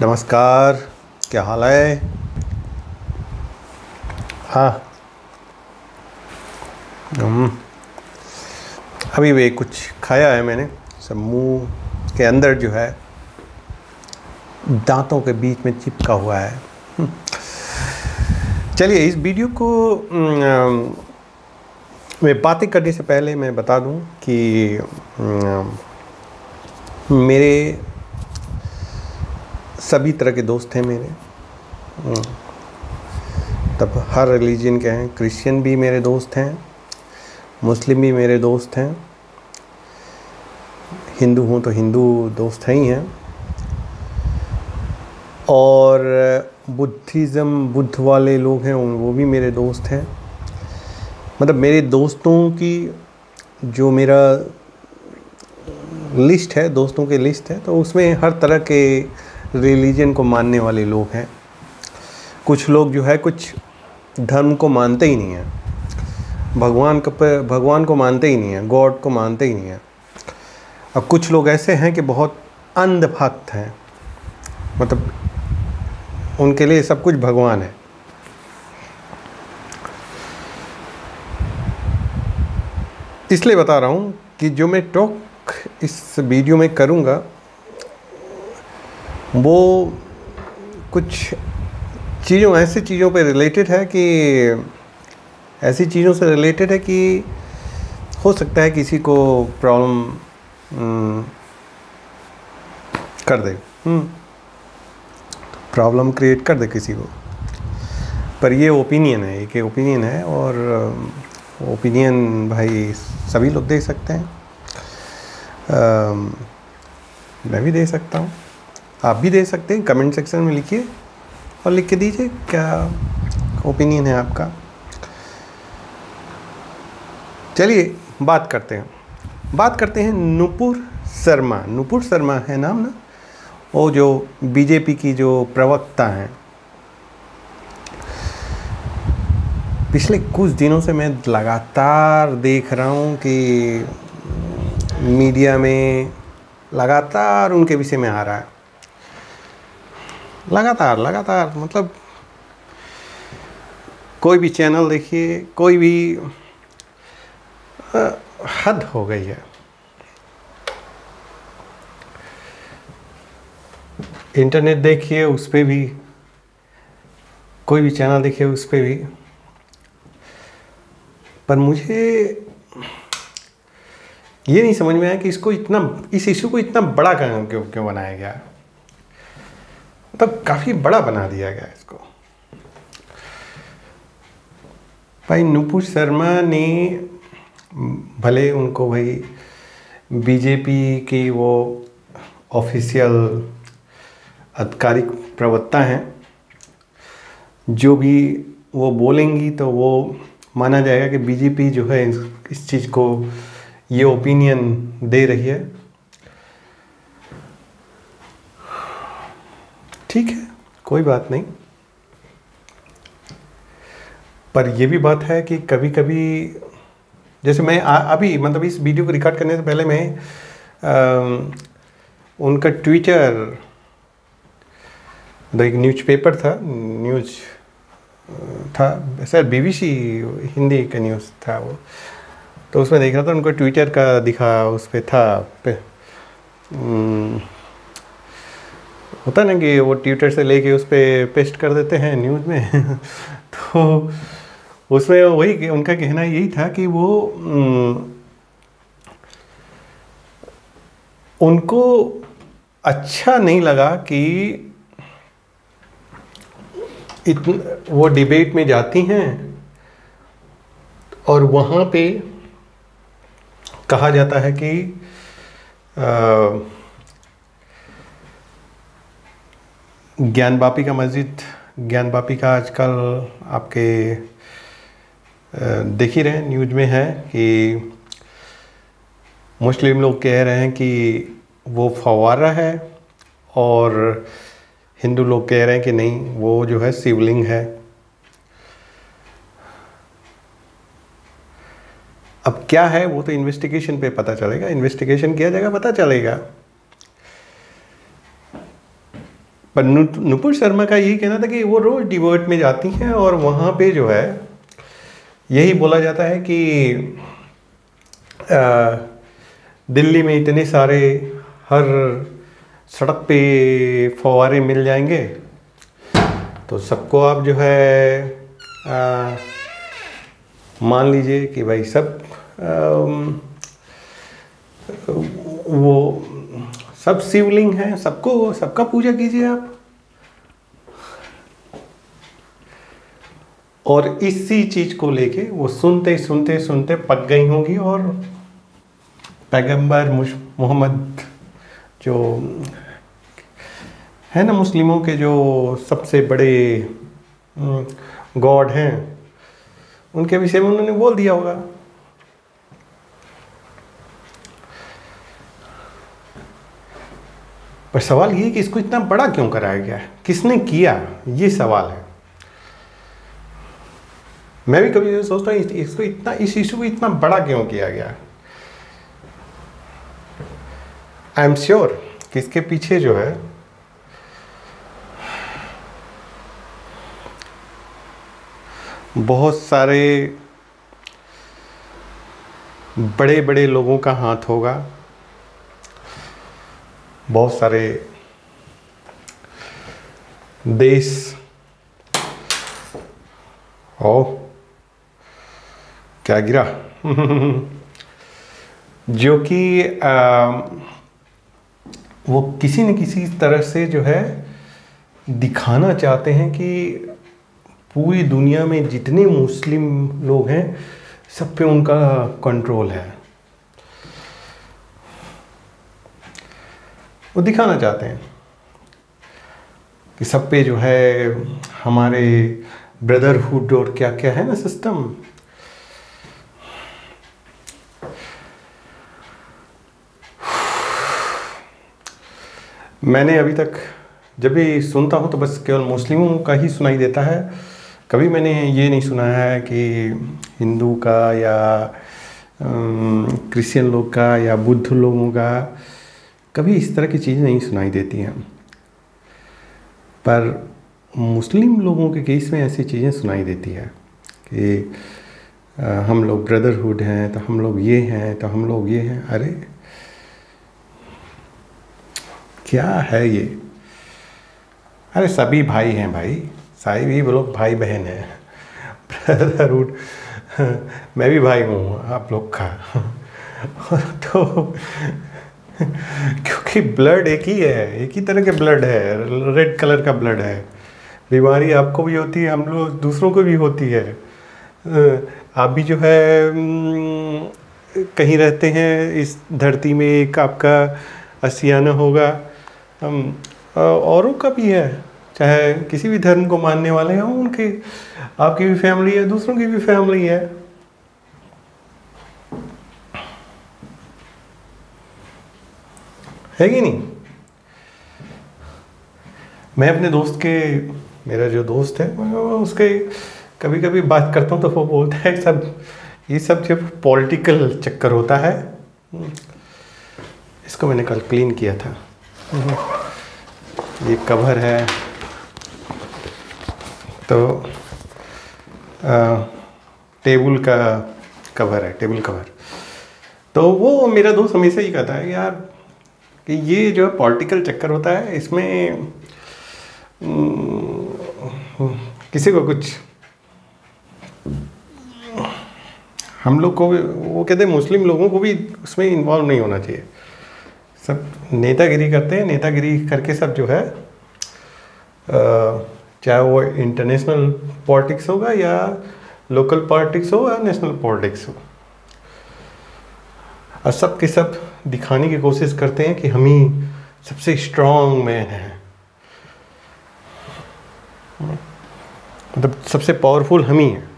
नमस्कार। क्या हाल है? हाँ। हम्म, अभी वे कुछ खाया है मैंने। सब मुंह के अंदर जो है दांतों के बीच में चिपका हुआ है। चलिए इस वीडियो को मैं बातें करने से पहले मैं बता दूं कि मेरे सभी तरह के दोस्त हैं मेरे। तब हर रिलीजन के हैं। क्रिश्चियन भी मेरे दोस्त हैं, मुस्लिम भी मेरे दोस्त हैं, हिंदू हूँ तो हिंदू दोस्त हैं ही हैं, और बुद्धिज़्म बुद्ध वाले लोग हैं वो भी मेरे दोस्त हैं। मतलब मेरे दोस्तों की जो मेरा लिस्ट है, दोस्तों की लिस्ट है, तो उसमें हर तरह के रिलीजन को मानने वाले लोग हैं। कुछ लोग जो है कुछ धर्म को मानते ही नहीं हैं, भगवान को मानते ही नहीं हैं, गॉड को मानते ही नहीं हैं। और कुछ लोग ऐसे हैं कि बहुत अंधभक्त हैं, मतलब उनके लिए सब कुछ भगवान है। इसलिए बता रहा हूँ कि जो मैं टॉक इस वीडियो में करूँगा वो कुछ ऐसी चीज़ों पे रिलेटेड है कि ऐसी चीज़ों से रिलेटेड है कि हो सकता है किसी को प्रॉब्लम कर दे, प्रॉब्लम क्रिएट कर दे किसी को। पर ये ओपिनियन है, एक ओपिनियन है, और ओपिनियन भाई सभी लोग दे सकते हैं। मैं भी दे सकता हूँ, आप भी दे सकते हैं। कमेंट सेक्शन में लिखिए और लिख के दीजिए क्या ओपिनियन है आपका। चलिए बात करते हैं नुपुर शर्मा। नुपुर शर्मा है नाम ना, वो जो बीजेपी की जो प्रवक्ता हैं। पिछले कुछ दिनों से मैं लगातार देख रहा हूँ कि मीडिया में लगातार उनके विषय में आ रहा है। लगातार मतलब कोई भी चैनल देखिए, कोई भी हद हो गई है। इंटरनेट देखिए, उस पर भी कोई भी चैनल देखिए, उस पर भी। पर मुझे ये नहीं समझ में आया कि इस इशू को इतना बड़ा क्यों बनाया गया। मतलब काफ़ी बड़ा बना दिया गया इसको। भाई नुपुर शर्मा ने, भले उनको भाई बीजेपी की वो ऑफिशियल आधिकारिक प्रवक्ता हैं, जो भी वो बोलेंगी तो वो माना जाएगा कि बीजेपी जो है इस चीज़ को ये ओपिनियन दे रही है। ठीक है, कोई बात नहीं। पर ये भी बात है कि कभी कभी, जैसे मैं अभी मतलब इस वीडियो को रिकॉर्ड करने से पहले मैं उनका ट्विटर, एक न्यूज़पेपर था, शायद बीबीसी हिंदी का न्यूज़ था वो, तो उसमें देख रहा था। उनको ट्विटर का दिखा, उस पर था होता ना कि वो ट्विटर से लेके उस पर पेस्ट कर देते हैं न्यूज़ में। तो उसमें वही उनका कहना यही था कि वो उनको अच्छा नहीं लगा कि वो डिबेट में जाती हैं और वहाँ पे कहा जाता है कि ज्ञानवापी का मस्जिद, ज्ञानवापी का आजकल आपके देख ही रहे न्यूज़ में है कि मुस्लिम लोग कह रहे हैं कि वो फव्वारा है, और हिंदू लोग कह रहे हैं कि नहीं, वो जो है शिवलिंग है। अब क्या है वो तो इन्वेस्टिगेशन पे पता चलेगा, इन्वेस्टिगेशन किया जाएगा, पता चलेगा। पर नुपुर शर्मा का यही कहना था कि वो रोज़ डिबेट में जाती हैं और वहाँ पे जो है यही बोला जाता है कि दिल्ली में इतने सारे हर सड़क पे फव्वारे मिल जाएंगे तो सबको आप जो है मान लीजिए कि भाई सब वो सब शिवलिंग हैं, सबको सबका पूजा कीजिए आप। और इसी चीज़ को लेके वो सुनते सुनते सुनते पक गई होंगी और पैगंबर मोहम्मद जो है ना मुस्लिमों के जो सबसे बड़े गॉड हैं उनके विषय में उन्होंने बोल दिया होगा। पर सवाल ये कि इसको इतना बड़ा क्यों कराया गया है, किसने किया, ये सवाल है। मैं भी कभी सोचता हूँ इसको इतना, इस इशू को इतना बड़ा क्यों किया गया। आई एम श्योर कि इसके पीछे जो है बहुत सारे बड़े बड़े लोगों का हाथ होगा, बहुत सारे देश ओ क्या गिरा जो कि वो किसी न किसी तरह से जो है दिखाना चाहते हैं कि पूरी दुनिया में जितने मुस्लिम लोग हैं सब पे उनका कंट्रोल है। वो दिखाना चाहते हैं कि सब पे जो है हमारे ब्रदरहुड और क्या क्या है ना सिस्टम। मैंने अभी तक जब भी सुनता हूँ तो बस केवल मुस्लिमों का ही सुनाई देता है। कभी मैंने ये नहीं सुना है कि हिंदू का या क्रिश्चियन लोग का या बुद्ध लोगों का, कभी इस तरह की चीज़ें नहीं सुनाई देती हैं। पर मुस्लिम लोगों के केस में ऐसी चीज़ें सुनाई देती है कि हम लोग ब्रदरहुड हैं तो हम लोग ये हैं तो हम लोग ये हैं। अरे क्या है ये? अरे सभी भाई हैं भाई, सभी लोग भाई बहन हैं। ब्रदरहुड, मैं भी भाई हूँ आप लोग का तो क्योंकि ब्लड एक ही है, एक ही तरह के ब्लड है, रेड कलर का ब्लड है। बीमारी आपको भी होती है, हम लोग दूसरों को भी होती है। आप भी जो है कहीं रहते हैं इस धरती में, एक आपका असियाना होगा, औरों का भी है, चाहे किसी भी धर्म को मानने वाले हों, उनकी आपकी भी फैमिली है, दूसरों की भी फैमिली है। है कि नहीं? मैं अपने दोस्त के, मेरा जो दोस्त है उसके कभी कभी बात करता हूँ तो वो बोलता है सब ये सब जब पॉलिटिकल चक्कर होता है। इसको मैंने कल क्लीन किया था। ये कवर है तो टेबल का कवर है, टेबल कवर। तो वो मेरा दोस्त हमेशा ही कहता है यार कि ये जो है पॉलिटिकल चक्कर होता है, इसमें किसी को कुछ, हम लोग को, वो कहते हैं मुस्लिम लोगों को भी उसमें इन्वॉल्व नहीं होना चाहिए। सब नेतागिरी करते हैं, नेतागिरी करके सब जो है चाहे वो इंटरनेशनल पॉलिटिक्स होगा या लोकल पॉलिटिक्स हो या नेशनल पॉलिटिक्स हो, और सब के सब दिखाने की कोशिश करते हैं कि हम ही सबसे स्ट्रॉन्ग मैन हैं, मतलब सबसे पावरफुल हम ही हैं।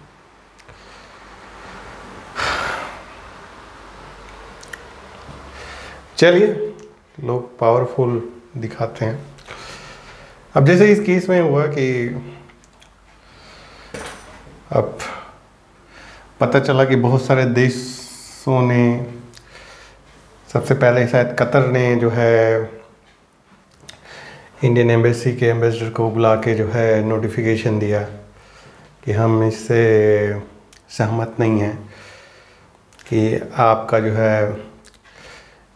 चलिए, लोग पावरफुल दिखाते हैं। अब जैसे इस केस में हुआ कि अब पता चला कि बहुत सारे देशों ने, सबसे पहले शायद कतर ने जो है इंडियन एम्बेसी के एम्बेसडर को बुला के जो है नोटिफिकेशन दिया कि हम इससे सहमत नहीं हैं कि आपका जो है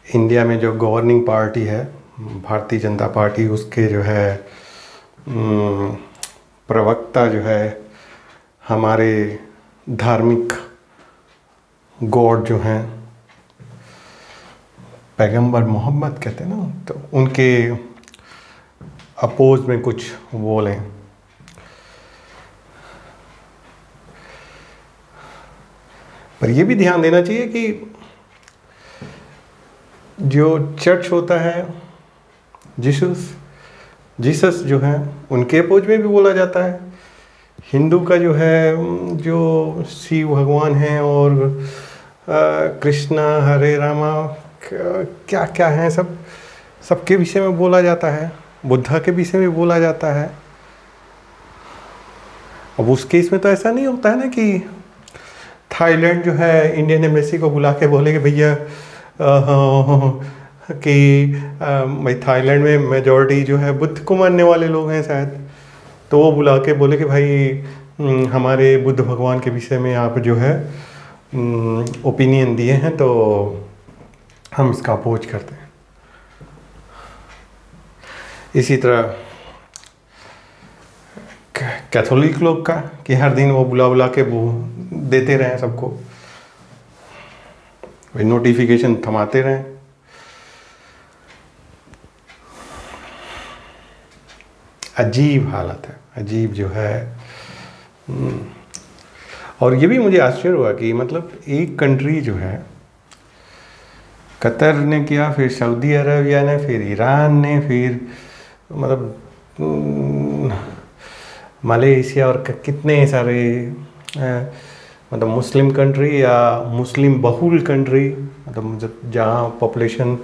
इंडिया में जो गवर्निंग पार्टी है भारतीय जनता पार्टी, उसके जो है प्रवक्ता जो है हमारे धार्मिक गॉड जो हैं पैगंबर मोहम्मद कहते हैं ना, तो उनके अपोज में कुछ बोलें। पर ये भी ध्यान देना चाहिए कि जो चर्च होता है जीसस जो है उनके अपोज में भी बोला जाता है। हिंदू का जो है जो शिव भगवान हैं और कृष्णा हरे रामा क्या क्या हैं सबके विषय में बोला जाता है। बुद्धा के विषय में बोला जाता है। अब उस केस में तो ऐसा नहीं होता है ना कि थाईलैंड जो है इंडियन एम्बेसी को बुला के बोले कि भैया कि भाई थाईलैंड में मेजॉरिटी जो है बुद्ध को मानने वाले लोग हैं शायद, तो वो बुला के बोले कि भाई हमारे बुद्ध भगवान के विषय में आप जो है ओपिनियन दिए हैं तो हम इसका अपोज करते हैं। इसी तरह कैथोलिक लोग का कि हर दिन वो बुला के वो देते रहें सबको, भाई नोटिफिकेशन थमाते रहें। अजीब हालत है, अजीब जो है। और ये भी मुझे आश्चर्य हुआ कि मतलब एक कंट्री जो है कतर ने किया, फिर सऊदी अरबिया ने, फिर ईरान ने, फिर मतलब मलेशिया और कितने सारे मतलब मुस्लिम कंट्री या मुस्लिम बहुल कंट्री, मतलब जहाँ पॉपुलेशन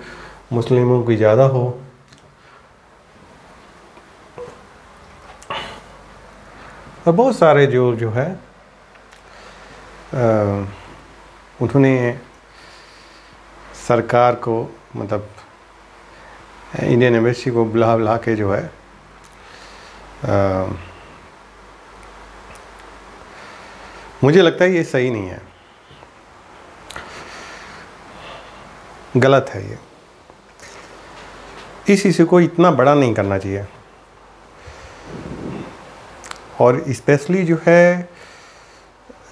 मुस्लिमों की ज़्यादा हो, और बहुत सारे जो है उन्होंने सरकार को मतलब इंडियन एम्बेसी को बुला के जो है मुझे लगता है ये सही नहीं है, गलत है ये। इस इशू को इतना बड़ा नहीं करना चाहिए। और स्पेशली जो है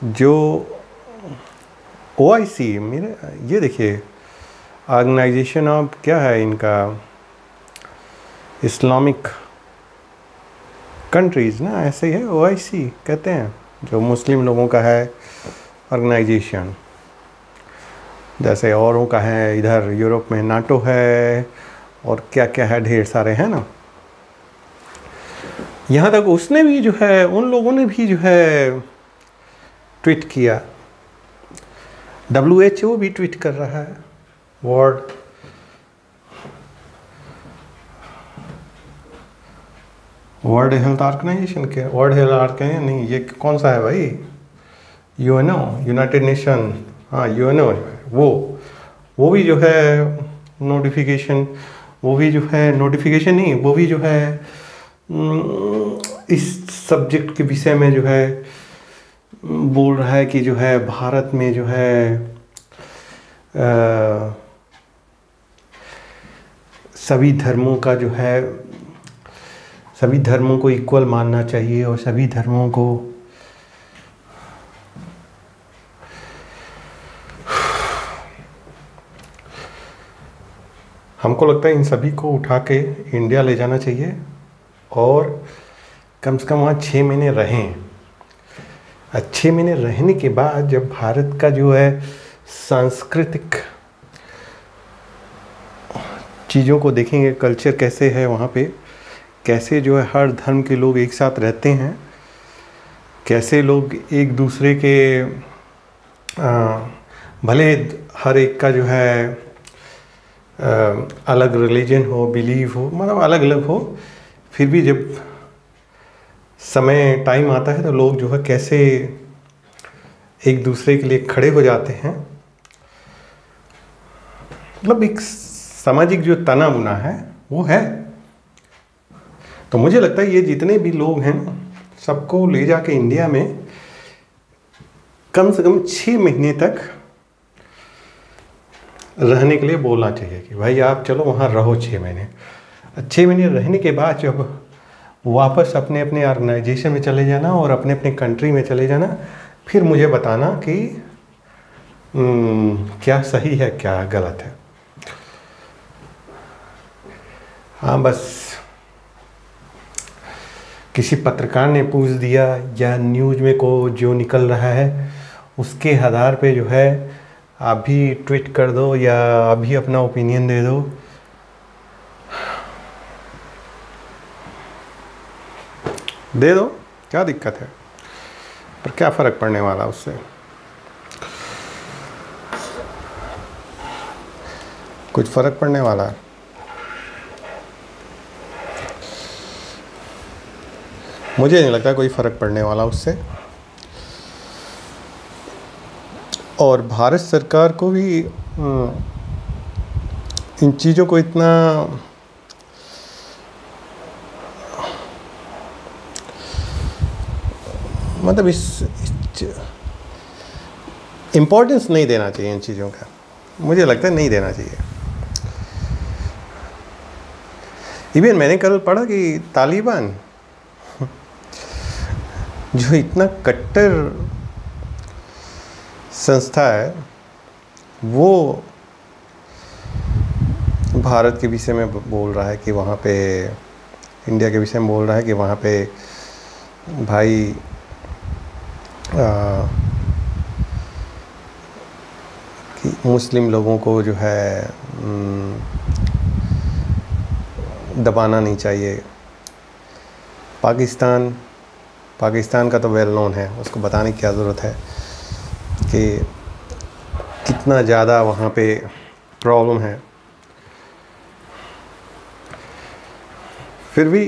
जो OIC मेरे ये देखिए ऑर्गेनाइजेशन ऑफ क्या है इनका, इस्लामिक कंट्रीज़ ना, ऐसे ही है OIC कहते हैं, जो मुस्लिम लोगों का है ऑर्गेनाइजेशन। जैसे औरों का है इधर यूरोप में नाटो है और क्या क्या है, ढेर सारे हैं ना। यहाँ तक उसने भी जो है उन लोगों ने भी जो है ट्वीट किया, WHO भी ट्वीट कर रहा है, वर्ल्ड हेल्थ ऑर्गेनाइजेशन के, वर्ल्ड हेल्थ ऑर्गेनाइजेशन नहीं, ये कौन सा है भाई, UNO, यूनाइटेड नेशन, हाँ UNO, वो भी जो है नोटिफिकेशन, वो भी जो है नोटिफिकेशन नहीं, वो भी जो है इस सब्जेक्ट के विषय में जो है बोल रहा है कि जो है भारत में जो है सभी धर्मों का जो है सभी धर्मों को इक्वल मानना चाहिए और सभी धर्मों को हमको लगता है इन सभी को उठा के इंडिया ले जाना चाहिए और कम से कम वहाँ 6 महीने रहें। 6 महीने रहने के बाद जब भारत का जो है सांस्कृतिक चीज़ों को देखेंगे, कल्चर कैसे है वहाँ पे, कैसे जो है हर धर्म के लोग एक साथ रहते हैं, कैसे लोग एक दूसरे के भले हर एक का जो है अलग रिलीजन हो, बिलीव हो, मतलब अलग अलग हो, फिर भी जब समय टाइम आता है तो लोग जो है कैसे एक दूसरे के लिए खड़े हो जाते हैं। मतलब एक सामाजिक जो तना बुना है वो है। तो मुझे लगता है ये जितने भी लोग हैं सबको ले जाके इंडिया में कम से कम 6 महीने तक रहने के लिए बोलना चाहिए कि भाई आप चलो वहाँ रहो 6 महीने। 6 महीने रहने के बाद जब वापस अपने अपने ऑर्गेनाइजेशन में चले जाना और अपने अपने कंट्री में चले जाना, फिर मुझे बताना कि क्या सही है क्या गलत है। हाँ, बस किसी पत्रकार ने पूछ दिया या न्यूज़ में को जो निकल रहा है उसके आधार पे जो है अभी ट्वीट कर दो या अभी अपना ओपिनियन दे दो। दे दो, क्या दिक्कत है, पर क्या फ़र्क पड़ने वाला उससे। कुछ फ़र्क पड़ने वाला है? मुझे नहीं लगता कोई फ़र्क पड़ने वाला उससे। और भारत सरकार को भी इन चीज़ों को इतना मतलब इस इम्पोर्टेंस नहीं देना चाहिए इन चीज़ों का। मुझे लगता है नहीं देना चाहिए। इवन मैंने कल पढ़ा कि तालिबान जो इतना कट्टर संस्था है वो भारत के विषय में बोल रहा है कि वहाँ पे, इंडिया के विषय में बोल रहा है कि वहाँ पे भाई कि मुस्लिम लोगों को जो है दबाना नहीं चाहिए। पाकिस्तान का तो वेल नोन है, उसको बताने की क्या ज़रूरत है कि कितना ज़्यादा वहाँ पे प्रॉब्लम है। फिर भी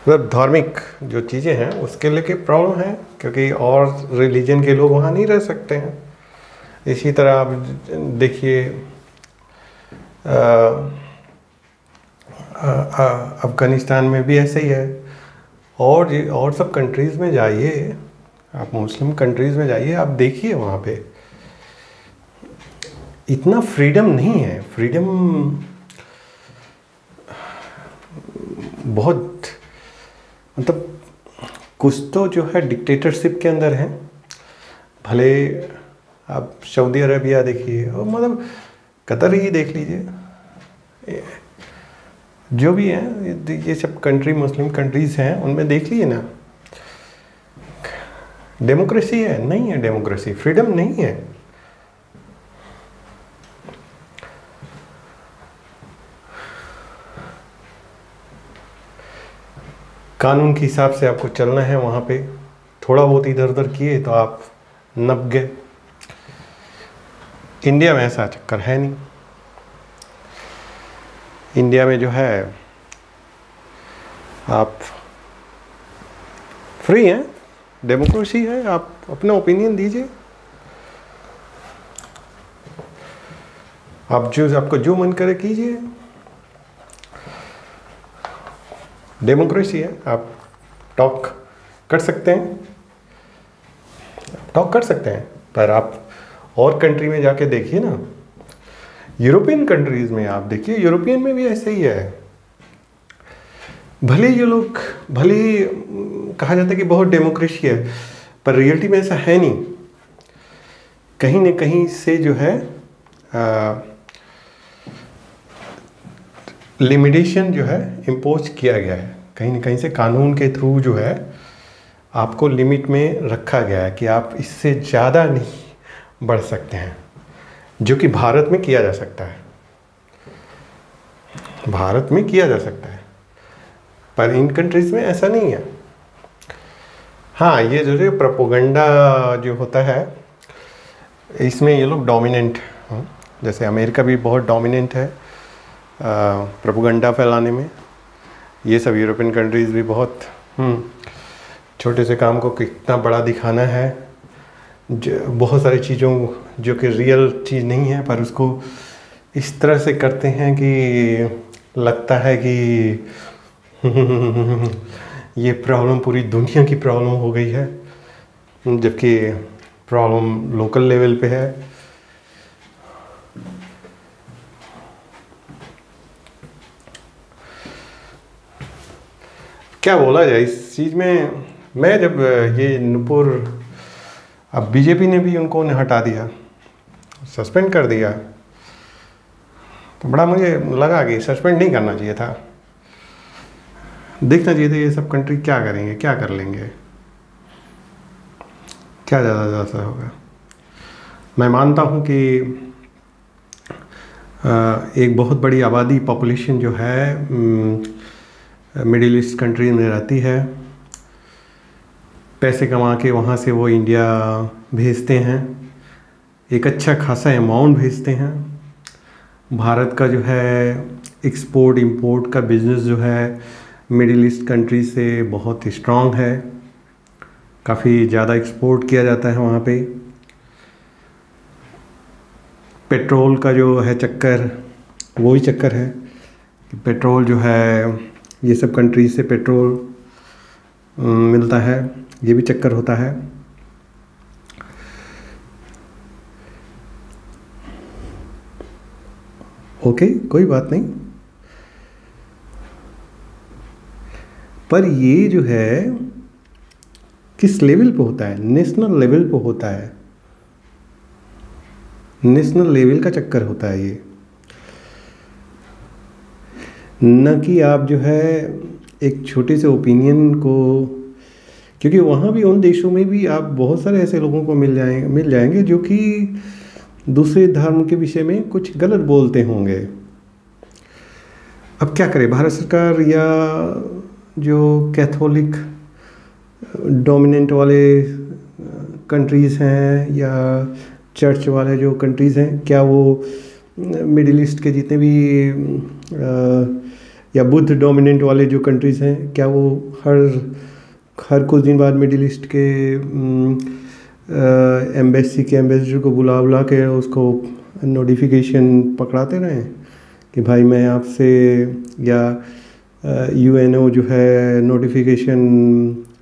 मतलब धार्मिक जो चीज़ें हैं उसके लेके प्रॉब्लम है, क्योंकि और रिलीजन के लोग वहाँ नहीं रह सकते हैं। इसी तरह आप देखिए अफ़गानिस्तान में भी ऐसे ही है। और सब कंट्रीज़ में जाइए, आप मुस्लिम कंट्रीज़ में जाइए, आप देखिए वहाँ पे इतना फ्रीडम नहीं है। फ्रीडम बहुत मतलब कुछ तो जो है डिक्टेटरशिप के अंदर है। भले आप सऊदी अरबिया देखिए और मतलब कतर ही देख लीजिए, जो भी है ये सब कंट्री मुस्लिम कंट्रीज़ हैं, उनमें देख लीजिए ना, डेमोक्रेसी है? नहीं है डेमोक्रेसी, फ्रीडम नहीं है। कानून के हिसाब से आपको चलना है वहाँ पे। थोड़ा बहुत इधर उधर किए तो आप नप गए। इंडिया में ऐसा चक्कर है नहीं। इंडिया में जो है आप फ्री हैं, डेमोक्रेसी है, आप अपना ओपिनियन दीजिए। आपको जो मन करे कीजिए, डेमोक्रेसी है। आप टॉक कर सकते हैं, पर आप और कंट्री में जाके देखिए ना, यूरोपियन कंट्रीज़ में आप देखिए, यूरोपियन में भी ऐसे ही है। भले ये लोग कहा जाता है कि बहुत डेमोक्रेसी है, पर रियलिटी में ऐसा है नहीं। कहीं न कहीं से जो है लिमिटेशन जो है इम्पोज किया गया है। कहीं न कहीं से कानून के थ्रू जो है आपको लिमिट में रखा गया है कि आप इससे ज़्यादा नहीं बढ़ सकते हैं, जो कि भारत में किया जा सकता है। भारत में किया जा सकता है, पर इन कंट्रीज़ में ऐसा नहीं है। हाँ, ये जो है प्रोपेगेंडा जो होता है, इसमें ये लोग डोमिनेंट, जैसे अमेरिका भी बहुत डोमिनेंट है प्रोपेगेंडा फैलाने में। ये सब यूरोपियन कंट्रीज़ भी बहुत छोटे से काम को कितना बड़ा दिखाना है। बहुत सारी चीज़ों जो कि रियल चीज़ नहीं है, पर उसको इस तरह से करते हैं कि लगता है कि ये प्रॉब्लम पूरी दुनिया की प्रॉब्लम हो गई है, जबकि प्रॉब्लम लोकल लेवल पे है। क्या बोला जाए इस चीज़ में। मैं जब ये नुपुर, अब बीजेपी ने भी उनको हटा दिया, सस्पेंड कर दिया, तो बड़ा मुझे लगा कि सस्पेंड नहीं करना चाहिए था, देखना चाहिए था ये सब कंट्री क्या करेंगे, क्या कर लेंगे, क्या ज़्यादा होगा। मैं मानता हूँ कि एक बहुत बड़ी आबादी पॉपुलेशन जो है मिडिल ईस्ट कंट्री में रहती है, पैसे कमा के वहाँ से वो इंडिया भेजते हैं, एक अच्छा खासा अमाउंट भेजते हैं। भारत का जो है एक्सपोर्ट इंपोर्ट का बिज़नेस जो है मिडिल ईस्ट कंट्री से बहुत स्ट्रॉन्ग है, काफ़ी ज़्यादा एक्सपोर्ट किया जाता है वहाँ पे। पेट्रोल का जो है चक्कर, वही चक्कर है कि पेट्रोल जो है ये सब कंट्री से पेट्रोल मिलता है, ये भी चक्कर होता है। ओके, कोई बात नहीं, पर ये जो है किस लेवल पे होता है, नेशनल लेवल पे होता है, नेशनल लेवल का चक्कर होता है ये, न कि आप जो है एक छोटे से ओपिनियन को, क्योंकि वहाँ भी उन देशों में भी आप बहुत सारे ऐसे लोगों को मिल जाएंगे जो कि दूसरे धर्म के विषय में कुछ गलत बोलते होंगे। अब क्या करें, भारत सरकार या जो कैथोलिक डोमिनेंट वाले कंट्रीज़ हैं या चर्च वाले जो कंट्रीज़ हैं, क्या वो मिडिल ईस्ट के जितने भी या बुद्ध डोमिनेंट वाले जो कंट्रीज़ हैं, क्या वो हर कुछ दिन बाद मिडिल ईस्ट के एम्बेसी के एम्बेसडर को बुला के उसको नोटिफिकेशन पकड़ाते रहें कि भाई मैं आपसे, या यूएनओ जो है नोटिफिकेशन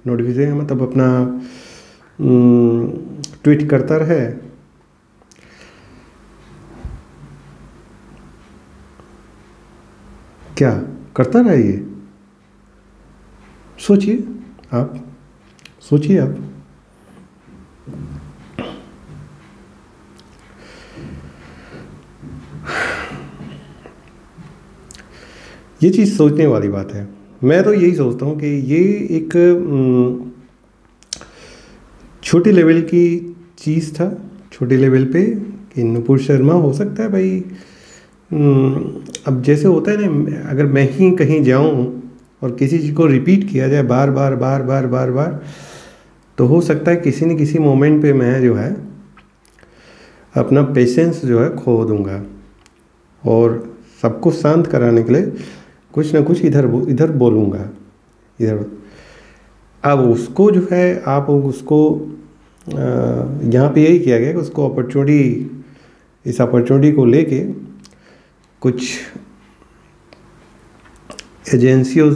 मतलब अपना ट्वीट करता रहे। क्या करता रहे ये? सोचिए आप। ये चीज़ सोचने वाली बात है। मैं तो यही सोचता हूँ कि ये एक छोटे लेवल की चीज़ था, छोटे लेवल पे, कि नुपुर शर्मा हो सकता है भाई, अब जैसे होता है ना, अगर मैं ही कहीं जाऊँ और किसी चीज़ को रिपीट किया जाए बार बार, तो हो सकता है किसी न किसी मोमेंट पे मैं जो है अपना पेशेंस जो है खो दूँगा, और सबको शांत कराने के लिए कुछ ना कुछ इधर बोलूँगा इधर। अब उसको जो है, आप उसको यहाँ पे यही किया गया कि उसको इस अपॉर्चुनिटी को लेके कुछ एजेंसियाँ,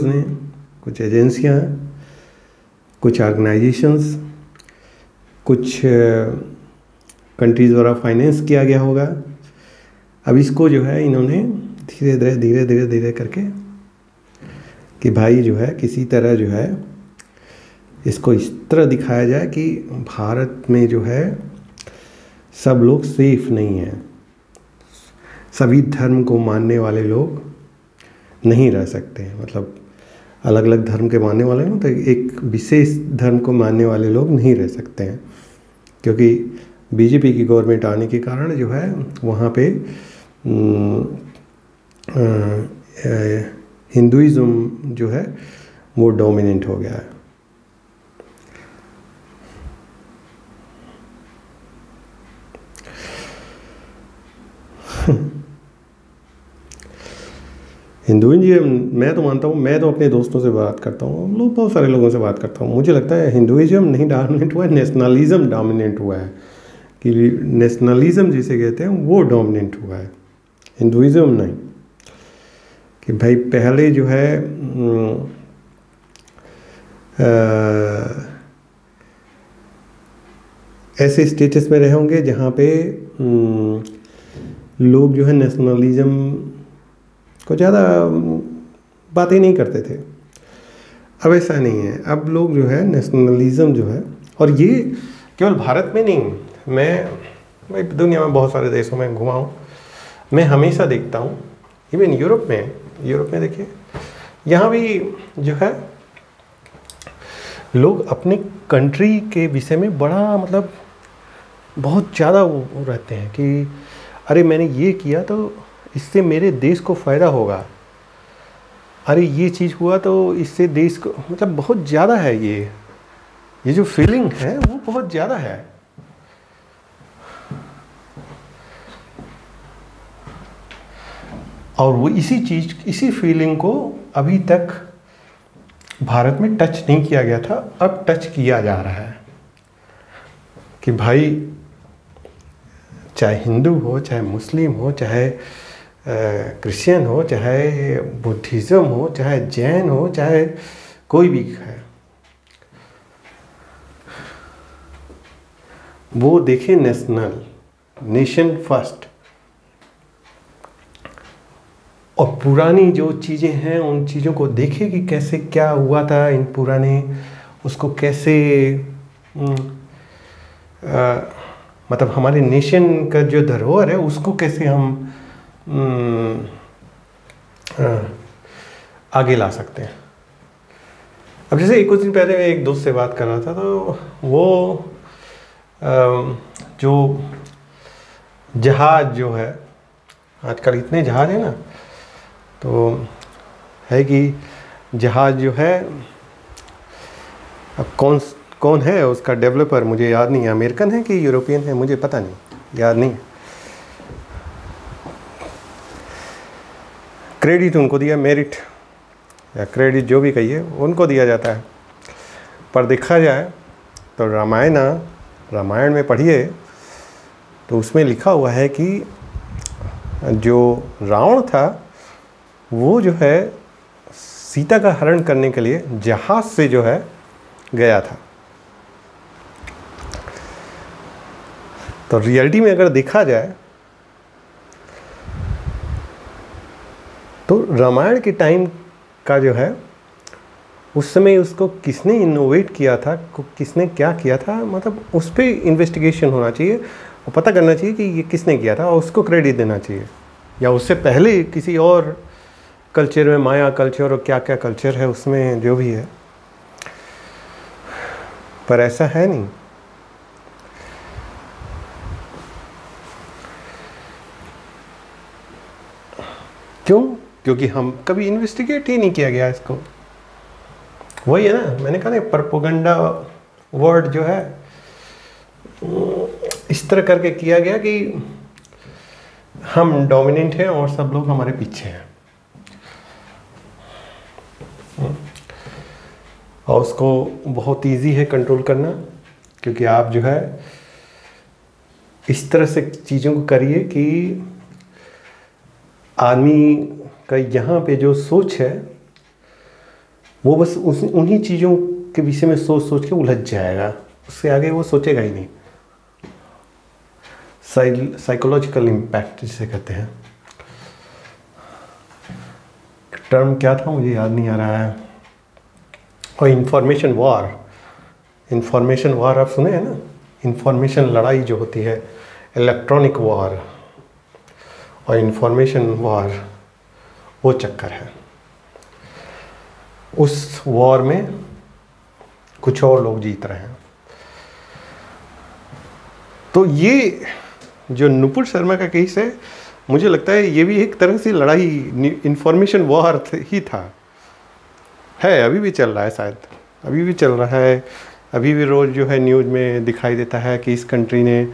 कुछ ऑर्गेनाइजेशंस, कुछ कंट्रीज़ द्वारा फाइनेंस किया गया होगा। अब इसको जो है इन्होंने धीरे करके कि भाई जो है किसी तरह जो है इसको इस तरह दिखाया जाए कि भारत में जो है सब लोग सेफ नहीं हैं, सभी धर्म को मानने वाले लोग नहीं रह सकते हैं, मतलब अलग अलग धर्म के मानने वाले हैं, तो एक विशेष धर्म को मानने वाले लोग नहीं रह सकते हैं, क्योंकि बीजेपी की गवर्नमेंट आने के कारण जो है वहाँ पे हिंदुइज़्म जो है वो डोमिनेंट हो गया है। हिंदुइज़्म, मैं तो मानता हूँ, मैं तो अपने दोस्तों से बात करता हूँ, बहुत सारे लोगों से बात करता हूँ, मुझे लगता है हिंदुइज़्म नहीं डोमिनेट हुआ है, नेशनलिज़्म डोमिनेट हुआ है, कि नेशनलिज़्म जिसे कहते हैं वो डोमिनेट हुआ है, हिंदुइज़्म नहीं। कि भाई पहले जो है ऐसे स्टेटस में रहे होंगे जहाँ पे लोग जो है नेशनलिज्म को ज़्यादा बातें नहीं करते थे। अब ऐसा नहीं है, अब लोग जो है नेशनलिज्म जो है, और ये केवल भारत में नहीं, मैं दुनिया में बहुत सारे देशों में घुमा हूँ, मैं हमेशा देखता हूँ, इवन यूरोप में देखिए, यहाँ भी जो है लोग अपने कंट्री के विषय में बड़ा मतलब बहुत ज़्यादा वो रहते हैं कि अरे मैंने ये किया तो इससे मेरे देश को फ़ायदा होगा, अरे ये चीज़ हुआ तो इससे देश को, मतलब बहुत ज़्यादा है ये जो फीलिंग है वो बहुत ज़्यादा है। और वो इसी फीलिंग को अभी तक भारत में टच नहीं किया गया था, अब टच किया जा रहा है कि भाई चाहे हिंदू हो, चाहे मुस्लिम हो, चाहे क्रिश्चियन हो, चाहे बुद्धिज़्म हो, चाहे जैन हो, चाहे कोई भी है, वो देखे नेशन फर्स्ट। और पुरानी जो चीज़ें हैं उन चीज़ों को देखे कि कैसे क्या हुआ था इन पुराने, उसको कैसे मतलब हमारे नेशन का जो धरोहर है उसको कैसे हम आगे ला सकते हैं। अब जैसे कुछ दिन पहले मैं एक दोस्त से बात कर रहा था, तो वो जो जहाज़ जो है, आजकल इतने जहाज़ हैं ना, तो है कि जहाज़ जो है, अब कौन है उसका डेवलपर मुझे याद नहीं है, अमेरिकन है कि यूरोपियन है मुझे पता नहीं, याद नहीं। क्रेडिट उनको दिया, मेरिट या क्रेडिट जो भी कहिए उनको दिया जाता है। पर देखा जाए तो रामायण में पढ़िए तो उसमें लिखा हुआ है कि जो रावण था वो जो है सीता का हरण करने के लिए जहाज से जो है गया था। तो रियलिटी में अगर देखा जाए तो रामायण के टाइम का जो है उस समय उसको किसने इनोवेट किया था, किसने क्या किया था, मतलब उस पर इन्वेस्टिगेशन होना चाहिए और पता करना चाहिए कि ये किसने किया था और उसको क्रेडिट देना चाहिए। या उससे पहले किसी और कल्चर में, माया कल्चर और क्या क्या कल्चर है उसमें जो भी है, पर ऐसा है नहीं। क्यों? क्योंकि हम कभी इन्वेस्टिगेट ही नहीं किया गया इसको। वही है ना, मैंने कहा ना, प्रोपेगेंडा वर्ड जो है इस तरह करके किया गया कि हम डोमिनेंट हैं और सब लोग हमारे पीछे हैं, और उसको बहुत इजी है कंट्रोल करना, क्योंकि आप जो है इस तरह से चीज़ों को करिए कि आदमी का यहाँ पे जो सोच है वो बस उन्हीं चीज़ों के विषय में सोच के उलझ जाएगा, उससे आगे वो सोचेगा ही नहीं। साइकोलॉजिकल इम्पैक्ट जिसे कहते हैं, टर्म क्या था मुझे याद नहीं आ रहा है। और इंफॉर्मेशन वॉर आप सुने हैं ना, इंफॉर्मेशन लड़ाई जो होती है, इलेक्ट्रॉनिक वॉर और इंफॉर्मेशन वॉर, वो चक्कर है। उस वॉर में कुछ और लोग जीत रहे हैं। तो ये जो नुपुर शर्मा का केस है, मुझे लगता है ये भी एक तरह से लड़ाई, इंफॉर्मेशन वॉर ही था, है, अभी भी चल रहा है, शायद अभी भी चल रहा है। अभी भी रोज़ जो है न्यूज़ में दिखाई देता है कि इस कंट्री ने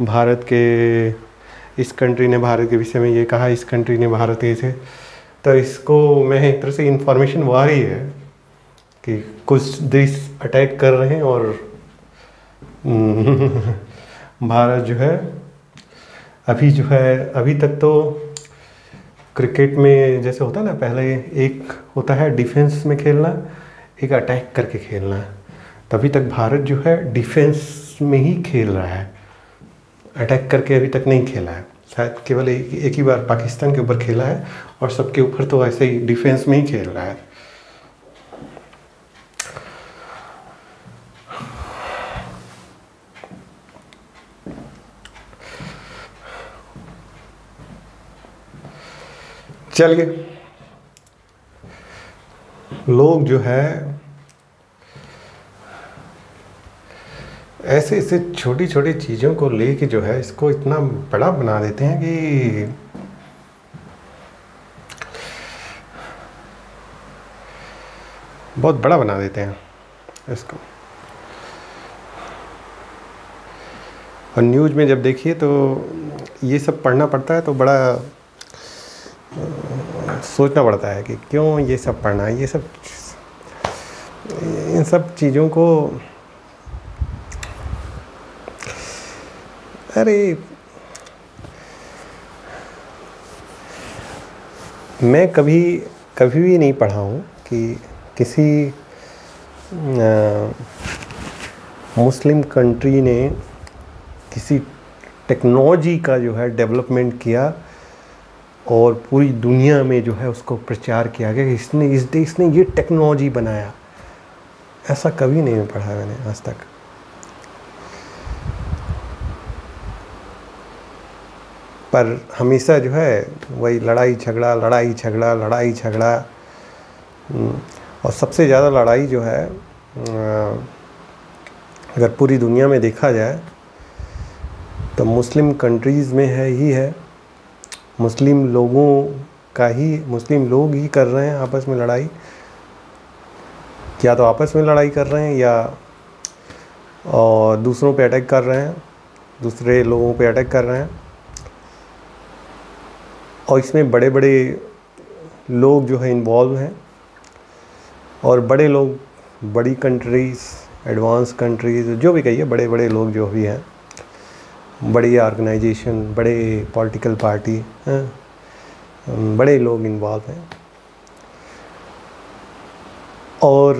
भारत के विषय में ये कहा, इस कंट्री ने भारत के से, तो इसको मैं एक तरह से इंफॉर्मेशन वार ही है कि कुछ देश अटैक कर रहे हैं और भारत जो है अभी तक तो क्रिकेट में जैसे होता है ना, पहले एक होता है डिफेंस में खेलना, एक अटैक करके खेलना। तभी तक भारत जो है डिफेंस में ही खेल रहा है, अटैक करके अभी तक नहीं खेला है। शायद केवल एक ही बार पाकिस्तान के ऊपर खेला है, और सबके ऊपर तो ऐसे ही डिफेंस में ही खेल रहा है। चलिए, लोग जो है ऐसे ऐसे छोटी छोटी चीज़ों को लेके जो है इसको इतना बड़ा बना देते हैं कि बहुत बड़ा बना देते हैं इसको। और न्यूज़ में जब देखिए तो ये सब पढ़ना पड़ता है, तो बड़ा सोचना पड़ता है कि क्यों ये सब पढ़ना है। ये सब, इन सब चीज़ों को, अरे मैं कभी भी नहीं पढ़ा हूँ कि किसी मुस्लिम कंट्री ने किसी टेक्नोलॉजी का जो है डेवलपमेंट किया और पूरी दुनिया में जो है उसको प्रचार किया गया कि इसने, इस देश ने ये टेक्नोलॉजी बनाया। ऐसा कभी नहीं पढ़ा मैंने आज तक। पर हमेशा जो है वही लड़ाई झगड़ा, लड़ाई झगड़ा, लड़ाई झगड़ा। और सबसे ज़्यादा लड़ाई जो है अगर पूरी दुनिया में देखा जाए तो मुस्लिम कंट्रीज़ में है। मुस्लिम लोग ही कर रहे हैं आपस में लड़ाई। या तो आपस में लड़ाई कर रहे हैं, या और दूसरों पे अटैक कर रहे हैं, दूसरे लोगों पे अटैक कर रहे हैं। और इसमें बड़े बड़े लोग जो है इन्वॉल्व हैं, और बड़े लोग, बड़ी कंट्रीज़, एडवांस कंट्रीज़, जो भी कहिए, बड़े बड़े लोग जो भी हैं, बड़ी ऑर्गेनाइजेशन, बड़े पॉलिटिकल पार्टी हैं, बड़े लोग इन्वॉल्व हैं। और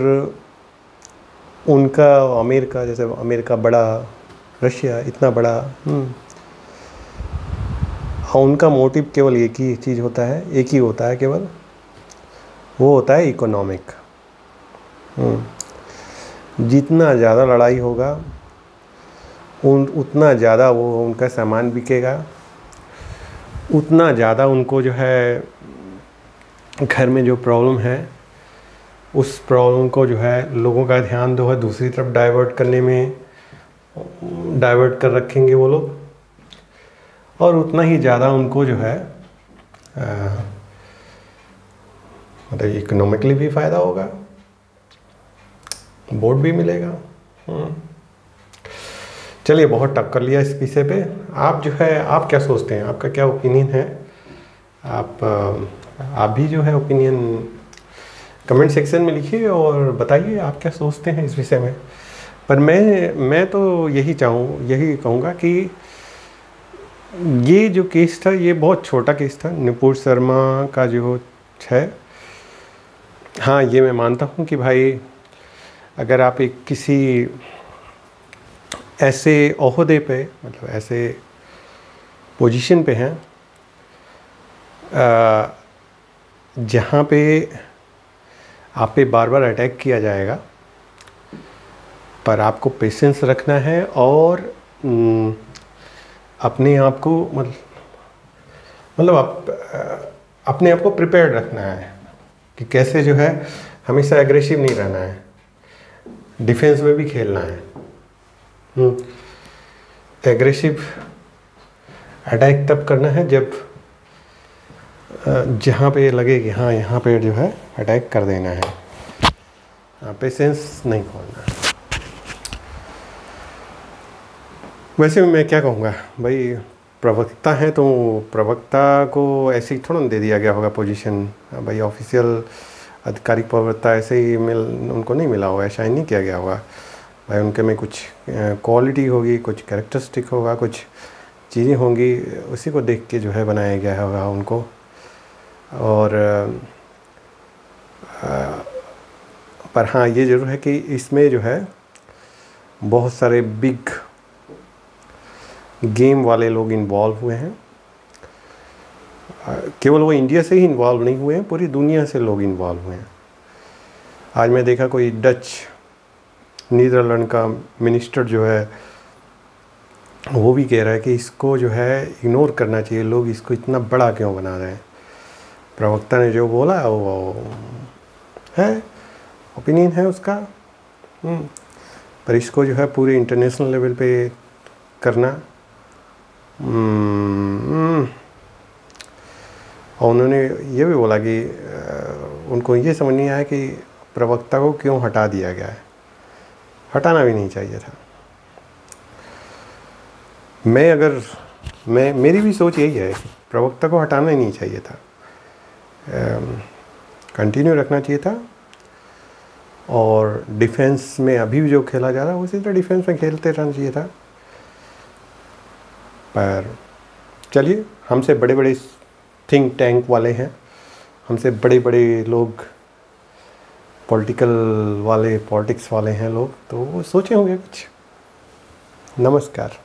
उनका अमेरिका, जैसे अमेरिका बड़ा, रशिया इतना बड़ा, उनका मोटिव केवल एक ही चीज़ होता है, एक ही होता है केवल, वो होता है इकोनॉमिक। जितना ज़्यादा लड़ाई होगा उतना ज़्यादा वो उनका सामान बिकेगा, उतना ज़्यादा उनको जो है घर में जो प्रॉब्लम है उस प्रॉब्लम को जो है लोगों का ध्यान जो है दूसरी तरफ डाइवर्ट करने में डाइवर्ट कर रखेंगे वो लोग। और उतना ही ज़्यादा उनको जो है मतलब इकोनॉमिकली भी फ़ायदा होगा, वोट भी मिलेगा। चलिए, बहुत टक कर लिया इस विषय पे। आप जो है, आप क्या सोचते हैं, आपका क्या ओपिनियन है? आप भी जो है ओपिनियन कमेंट सेक्शन में लिखिए और बताइए आप क्या सोचते हैं इस विषय में। पर मैं तो यही कहूँगा कि ये जो केस था, ये बहुत छोटा केस था, नुपुर शर्मा का जो है। हाँ, ये मैं मानता हूँ कि भाई अगर आप एक किसी ऐसे ओहदे पे, मतलब ऐसे पोजीशन पे हैं जहाँ पे आप पे बार बार अटैक किया जाएगा, पर आपको पेशेंस रखना है और अपने आप को मतलब अपने आप को प्रिपेयर्ड रखना है कि कैसे जो है हमेशा एग्रेसिव नहीं रहना है, डिफेंस में भी खेलना है। एग्रेसिव अटैक तब करना है जब जहाँ पे लगे कि हाँ यहाँ पे जो है अटैक कर देना है, पेशेंस नहीं खोलना है। वैसे मैं क्या कहूँगा भाई, प्रवक्ता हैं तो प्रवक्ता को ऐसे ही थोड़ा दे दिया गया होगा पोजीशन। भाई ऑफिशियल आधिकारिक प्रवक्ता ऐसे ही उनको नहीं मिला होगा, ऐसा ही नहीं किया गया होगा। भाई उनके में कुछ क्वालिटी होगी, कुछ कैरेक्टरिस्टिक होगा, कुछ चीज़ें होंगी, उसी को देख के जो है बनाया गया होगा उनको। और पर हाँ ये ज़रूर है कि इसमें जो है बहुत सारे बिग गेम वाले लोग इन्वॉल्व हुए हैं। केवल वो इंडिया से ही इन्वॉल्व नहीं हुए हैं, पूरी दुनिया से लोग इन्वॉल्व हुए हैं। आज मैं देखा कोई डच नीदरलैंड का मिनिस्टर जो है वो भी कह रहा है कि इसको जो है इग्नोर करना चाहिए, लोग इसको इतना बड़ा क्यों बना रहे हैं। प्रवक्ता ने जो बोला वो है, ओपिनियन है उसका, पर इसको जो है पूरे इंटरनेशनल लेवल पे करना। और उन्होंने ये भी बोला कि उनको ये समझ नहीं आया कि प्रवक्ता को क्यों हटा दिया गया है, हटाना भी नहीं चाहिए था। मेरी भी सोच यही है कि प्रवक्ता को हटाना ही नहीं चाहिए था, कंटिन्यू रखना चाहिए था। और डिफेंस में अभी भी जो खेला जा रहा है उसी तरह डिफेंस में खेलते रहना चाहिए था। पर चलिए, हमसे बड़े बड़े थिंक टैंक वाले हैं, हमसे बड़े बड़े लोग पॉलिटिक्स वाले हैं लोग, तो वो सोचे होंगे कुछ। नमस्कार।